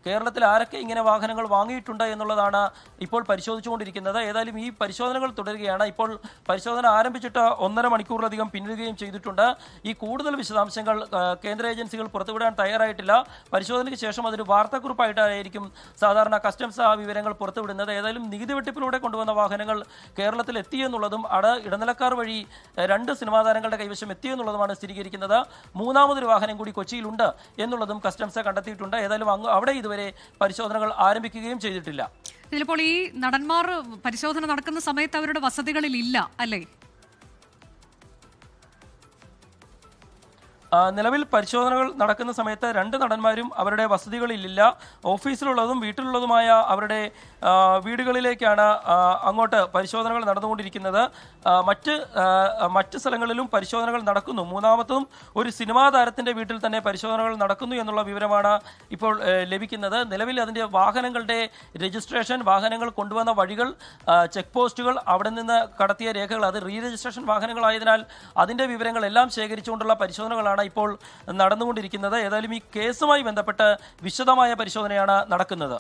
കേരളത്തിൽ ആരൊക്കെ ഇങ്ങനെ വാഹനങ്ങൾ വാങ്ങിയിട്ടുണ്ട് എന്നുള്ളതാണ് ഇപ്പോൾ പരിശോധിച്ചുകൊണ്ടിരിക്കുന്നത്. ഏതായാലും ഈ പരിശോധനകൾ തുടരുകയാണ്. ഇപ്പോൾ പരിശോധന ആരംഭിച്ചിട്ട് 1.5 മണിക്കൂറിലധികം പിന്നിടുകയും ചെയ്തിട്ടുണ്ട്. ഈ കൂടുതൽ വിശദാംശങ്ങൾ കേന്ദ്ര ഏജൻസികൾ പുറത്തുവിടാൻ തയ്യാറായിട്ടില്ല. പരിശോധനയ്ക്ക് ശേഷം അതൊരു വാർത്താക്കുറിപ്പായിട്ടായിരിക്കും സാധാരണ കസ്റ്റംസ് ആ വിവരങ്ങൾ പുറത്തുവിടുന്നത്. ഏതായാലും നികുതി വെട്ടിപ്പിലൂടെ കൊണ്ടുവന്ന വാഹനങ്ങൾ കേരളത്തിൽ എത്തിയെന്നുള്ളതും ഇടനിലക്കാർ വഴി 2 സിനിമാ താരങ്ങളുടെ കൈവശം എത്തിയെന്നുള്ളതുമാണ് സ്ഥിരീകരിക്കുന്നത്. മൂന്നാമതൊരു വാഹനം കൂടി കൊച്ചിയിലുണ്ട് എന്നുള്ളതും കസ്റ്റംസ് കണ്ടെത്തിയിട്ടുണ്ട്. ഏതായാലും അവിടെ ഇതുവരെ പരിശോധനകൾ ആരംഭിക്കുകയും ചെയ്തിട്ടില്ല. ഇതിലിപ്പോൾ ഈ നടന്മാർ പരിശോധന നടക്കുന്ന സമയത്ത് അവരുടെ വസതികളിൽ ഇല്ല അല്ലേ? നിലവിൽ പരിശോധനകൾ നടക്കുന്ന സമയത്ത് 2 നടന്മാരും അവരുടെ വസതികളിലില്ല. ഓഫീസിലുള്ളതും വീട്ടിലുള്ളതുമായ അവരുടെ വീടുകളിലേക്കാണ് അങ്ങോട്ട് പരിശോധനകൾ നടന്നുകൊണ്ടിരിക്കുന്നത്. മറ്റ് സ്ഥലങ്ങളിലും പരിശോധനകൾ നടക്കുന്നു. മൂന്നാമതും ഒരു സിനിമാ താരത്തിൻ്റെ വീട്ടിൽ തന്നെ പരിശോധനകൾ നടക്കുന്നു എന്നുള്ള വിവരമാണ് ഇപ്പോൾ ലഭിക്കുന്നത്. നിലവിൽ അതിൻ്റെ വാഹനങ്ങളുടെ രജിസ്ട്രേഷൻ, വാഹനങ്ങൾ കൊണ്ടുവന്ന വഴികൾ, ചെക്ക് പോസ്റ്റുകൾ, അവിടെ നിന്ന് കടത്തിയ രേഖകൾ, അത് റീ രജിസ്ട്രേഷൻ വാഹനങ്ങളായതിനാൽ അതിൻ്റെ വിവരങ്ങളെല്ലാം ശേഖരിച്ചുകൊണ്ടുള്ള പരിശോധനകളാണ് ഇപ്പോൾ നടന്നുകൊണ്ടിരിക്കുന്നത്. ഏതായാലും ഈ കേസുമായി ബന്ധപ്പെട്ട് വിശദമായ പരിശോധനയാണ് നടക്കുന്നത്.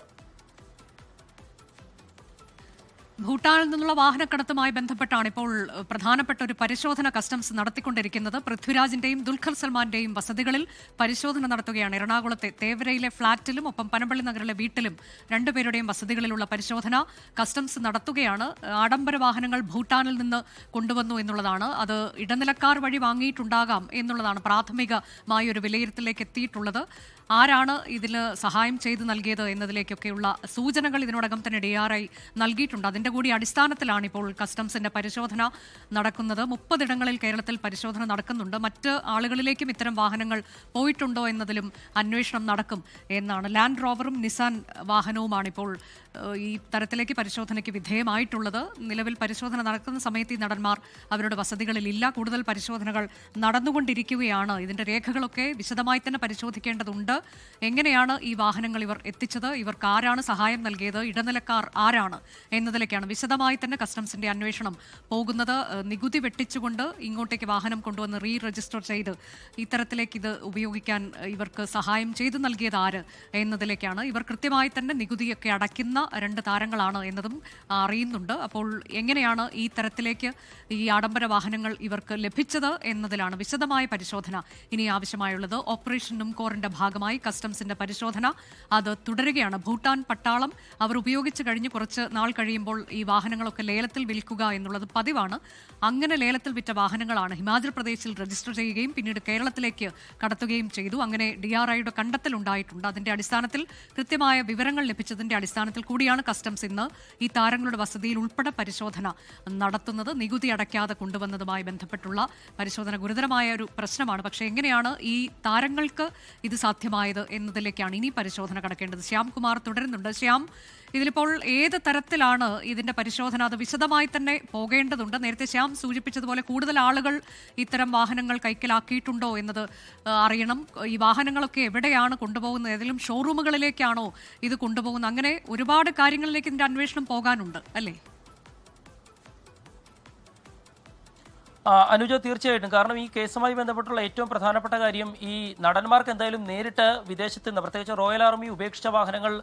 ഭൂട്ടാനിൽ നിന്നുള്ള വാഹനക്കടത്തുമായി ബന്ധപ്പെട്ടാണ് ഇപ്പോൾ പ്രധാനപ്പെട്ട ഒരു പരിശോധന കസ്റ്റംസ് നടത്തിക്കൊണ്ടിരിക്കുന്നത്. പൃഥ്വിരാജിന്റെയും ദുൽഖർ സൽമാന്റെയും വസതികളിൽ പരിശോധന നടത്തുകയാണ്. എറണാകുളത്തെ തേവരയിലെ ഫ്ളാറ്റിലും ഒപ്പം പനമ്പള്ളി നഗറിലെ വീട്ടിലും 2 പേരുടെയും വസതികളിലുള്ള പരിശോധന കസ്റ്റംസ് നടത്തുകയാണ്. ആഡംബര വാഹനങ്ങൾ ഭൂട്ടാനിൽ നിന്ന് കൊണ്ടുവന്നു എന്നുള്ളതാണ്. അത് ഇടനിലക്കാർ വഴി വാങ്ങിയിട്ടുണ്ടാകാം എന്നുള്ളതാണ് പ്രാഥമികമായ ഒരു വിലയിരുത്തലിലേക്ക് എത്തിയിട്ടുള്ളത്. ആരാണ് ഇതിന് സഹായം ചെയ്തു നൽകിയത് എന്നതിലേക്കൊക്കെയുള്ള സൂചനകൾ ഇതിനോടകം തന്നെ DRI നൽകിയിട്ടുണ്ട്. അതിന്റെ കൂടി അടിസ്ഥാനത്തിലാണ് ഇപ്പോൾ കസ്റ്റംസിന്റെ പരിശോധന നടക്കുന്നത്. 30 ഇടങ്ങളിൽ കേരളത്തിൽ പരിശോധന നടക്കുന്നുണ്ട്. മറ്റ് ആളുകളിലേക്കും ഇത്തരം വാഹനങ്ങൾ പോയിട്ടുണ്ടോ എന്നതിലും അന്വേഷണം നടക്കും എന്നാണ്. ലാൻഡ് റോവറും നിസാൻ വാഹനവുമാണ് ഇപ്പോൾ ഈ തരത്തിലേക്ക് പരിശോധനയ്ക്ക് വിധേയമായിട്ടുള്ളത്. നിലവിൽ പരിശോധന നടക്കുന്ന സമയത്ത് ഈ നടന്മാർ അവരുടെ വസതികളിൽ ഇല്ല. കൂടുതൽ പരിശോധനകൾ നടന്നുകൊണ്ടിരിക്കുകയാണ്. ഇതിന്റെ രേഖകളൊക്കെ വിശദമായി തന്നെ പരിശോധിക്കേണ്ടതുണ്ട്. എങ്ങനെയാണ് ഈ വാഹനങ്ങൾ ഇവർ എത്തിച്ചത്, ഇവർക്ക് ആരാണ് സഹായം നൽകിയത്, ഇടനിലക്കാർ ആരാണ് എന്നതിലേക്കാണ് വിശദമായി തന്നെ കസ്റ്റംസിന്റെ അന്വേഷണം പോകുന്നത്. നികുതി വെട്ടിച്ചുകൊണ്ട് ഇങ്ങോട്ടേക്ക് വാഹനം കൊണ്ടുവന്ന് റീ രജിസ്റ്റർ ചെയ്ത് ഇത്തരത്തിലേക്ക് ഇത് ഉപയോഗിക്കാൻ ഇവർക്ക് സഹായം ചെയ്തു നൽകിയത് ആര് എന്നതിലേക്കാണ്. ഇവർ കൃത്യമായി തന്നെ നികുതിയൊക്കെ അടയ്ക്കുന്ന 2 താരങ്ങളാണ് എന്നതും അറിയുന്നുണ്ട്. അപ്പോൾ എങ്ങനെയാണ് ഈ തരത്തിലേക്ക് ഈ ആഡംബര വാഹനങ്ങൾ ഇവർക്ക് ലഭിച്ചത് എന്നതിലാണ് വിശദമായ പരിശോധന ഇനി ആവശ്യമായുള്ളത്. ഓപ്പറേഷൻ നുംകോറിന്റെ ഭാഗമായി കസ്റ്റംസിന്റെ പരിശോധന അത് തുടരുകയാണ്. ഭൂട്ടാൻ പട്ടാളം അവർ ഉപയോഗിച്ച് കഴിഞ്ഞ് കുറച്ച് നാൾ കഴിയുമ്പോൾ ഈ വാഹനങ്ങളൊക്കെ ലേലത്തിൽ വിൽക്കുക എന്നുള്ളത് പതിവാണ്. അങ്ങനെ ലേലത്തിൽ വിറ്റ വാഹനങ്ങളാണ് ഹിമാചൽ പ്രദേശിൽ രജിസ്റ്റർ ചെയ്യുകയും പിന്നീട് കേരളത്തിലേക്ക് കടത്തുകയും ചെയ്തു. അങ്ങനെ DRIയുടെ കണ്ടെത്തലുണ്ടായിട്ടുണ്ട്. അതിന്റെ അടിസ്ഥാനത്തിൽ കൃത്യമായ വിവരങ്ങൾ ലഭിച്ചതിന്റെ അടിസ്ഥാനത്തിൽ കൂടിയാണ് കസ്റ്റംസ് ഇന്ന് ഈ താരങ്ങളുടെ വസതിയിൽ ഉൾപ്പെടെ പരിശോധന നടത്തുന്നത്. നികുതി അടയ്ക്കാതെ കൊണ്ടുവന്നതുമായി ബന്ധപ്പെട്ടുള്ള പരിശോധന ഗുരുതരമായ ഒരു പ്രശ്നമാണ്. പക്ഷേ എങ്ങനെയാണ് ഈ താരങ്ങൾക്ക് ഇത് സാധ്യമായത് എന്നതിലേക്കാണ് ഇനി പരിശോധന കടക്കേണ്ടത്. ശ്യാംകുമാർ തുടരുന്നുണ്ട്. ശ്യാം, ഇതിലിപ്പോൾ ഏത് തരത്തിലാണ് ഇതിന്റെ പരിശോധന? അത് വിശദമായി തന്നെ പോകേണ്ടതുണ്ട്. നേരത്തെ ശ്യാം സൂചിപ്പിച്ചതുപോലെ കൂടുതൽ ആളുകൾ ഇത്തരം വാഹനങ്ങൾ കൈക്കലാക്കിയിട്ടുണ്ടോ എന്നത് അറിയണം. ഈ വാഹനങ്ങളൊക്കെ എവിടെയാണ് കൊണ്ടുപോകുന്നത്? ഏതെങ്കിലും ഷോറൂമുകളിലേക്കാണോ ഇത് കൊണ്ടുപോകുന്നത്? അങ്ങനെ ഒരുപാട് കാര്യങ്ങളിലേക്ക് ഇതിന്റെ അന്വേഷണം പോകാനുണ്ട് അല്ലേ? അനുജ, തീർച്ചയായിട്ടും. കാരണം ഈ കേസുമായി ബന്ധപ്പെട്ടുള്ള ഏറ്റവും പ്രധാനപ്പെട്ട കാര്യം, ഈ നടന്മാർക്ക് എന്തായാലും നേരിട്ട് വിദേശത്ത് നിന്ന്, പ്രത്യേകിച്ച് റോയൽ ആർമി ഉപേക്ഷിച്ച വാഹനങ്ങൾ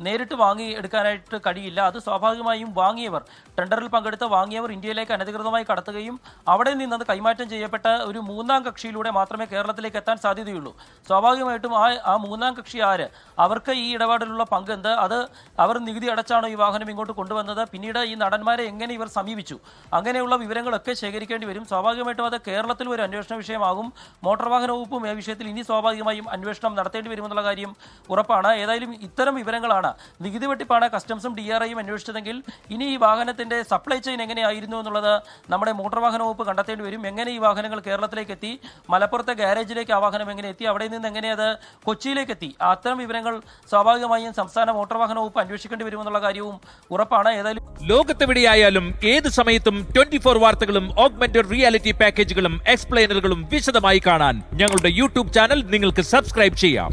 നേരിട്ട് വാങ്ങി എടുക്കാനായിട്ട് കഴിയില്ല. അത് സ്വാഭാവികമായും വാങ്ങിയവർ, ടെൻഡറിൽ പങ്കെടുത്ത് വാങ്ങിയവർ ഇന്ത്യയിലേക്ക് അനധികൃതമായി കടത്തുകയും അവിടെ നിന്ന് അത് കൈമാറ്റം ചെയ്യപ്പെട്ട ഒരു 3ാം കക്ഷിയിലൂടെ മാത്രമേ കേരളത്തിലേക്ക് എത്താൻ സാധ്യതയുള്ളൂ. സ്വാഭാവികമായിട്ടും ആ 3ാം കക്ഷി ആര്, അവർക്ക് ഈ ഇടപാടിലുള്ള പങ്കെന്ത്, അത് അവർ നികുതി അടച്ചാണോ ഈ വാഹനം ഇങ്ങോട്ട് കൊണ്ടുവന്നത്, പിന്നീട് ഈ നടന്മാരെ എങ്ങനെ ഇവർ സമീപിച്ചു, അങ്ങനെയുള്ള വിവരങ്ങളൊക്കെ ശേഖരിക്കേണ്ടി വരും. സ്വാഭാവികമായിട്ടും അത് കേരളത്തിൽ ഒരു അന്വേഷണ വിഷയമാകും. മോട്ടോർ വാഹന വകുപ്പും ഈ വിഷയത്തിൽ ഇനി സ്വാഭാവികമായും അന്വേഷണം നടത്തേണ്ടി വരുമെന്നുള്ള കാര്യം ഉറപ്പാണ്. ഏതായാലും ഇത്തരം വിവരങ്ങളാണ്, നികുതി വെട്ടിപ്പാണ് കസ്റ്റംസും DRIയും അന്വേഷിച്ചതെങ്കിൽ ഇനി ഈ വാഹനത്തിന്റെ സപ്ലൈ ചെയിൻ എങ്ങനെയായിരുന്നു എന്നുള്ളത് നമ്മുടെ മോട്ടോർ വാഹന വകുപ്പ് കണ്ടെത്തേണ്ടി വരും. എങ്ങനെ ഈ വാഹനങ്ങൾ കേരളത്തിലേക്ക് എത്തി, മലപ്പുറത്തെ ഗാരേജിലേക്ക് ആ വാഹനം എങ്ങനെ എത്തി, അവിടെ നിന്ന് എങ്ങനെ അത് കൊച്ചിയിലേക്ക് എത്തി, അത്തരം വിവരങ്ങൾ സ്വാഭാവികമായും സംസ്ഥാന മോട്ടോർ വാഹന വകുപ്പ് അന്വേഷിക്കേണ്ടി വരുമെന്നുള്ള കാര്യവും ഉറപ്പാണ്. ഏതായാലും ലോകത്തെവിടെയായാലും ഏത് സമയത്തും 24 വാർത്തകളും ഓഗ്മെന്റഡ് റിയാലിറ്റി പാക്കേജുകളും എക്സ്പ്ലെയിനറുകളും വിശദമായി കാണാൻ ഞങ്ങളുടെ YouTube ചാനൽ നിങ്ങൾക്ക് സബ്സ്ക്രൈബ് ചെയ്യാം.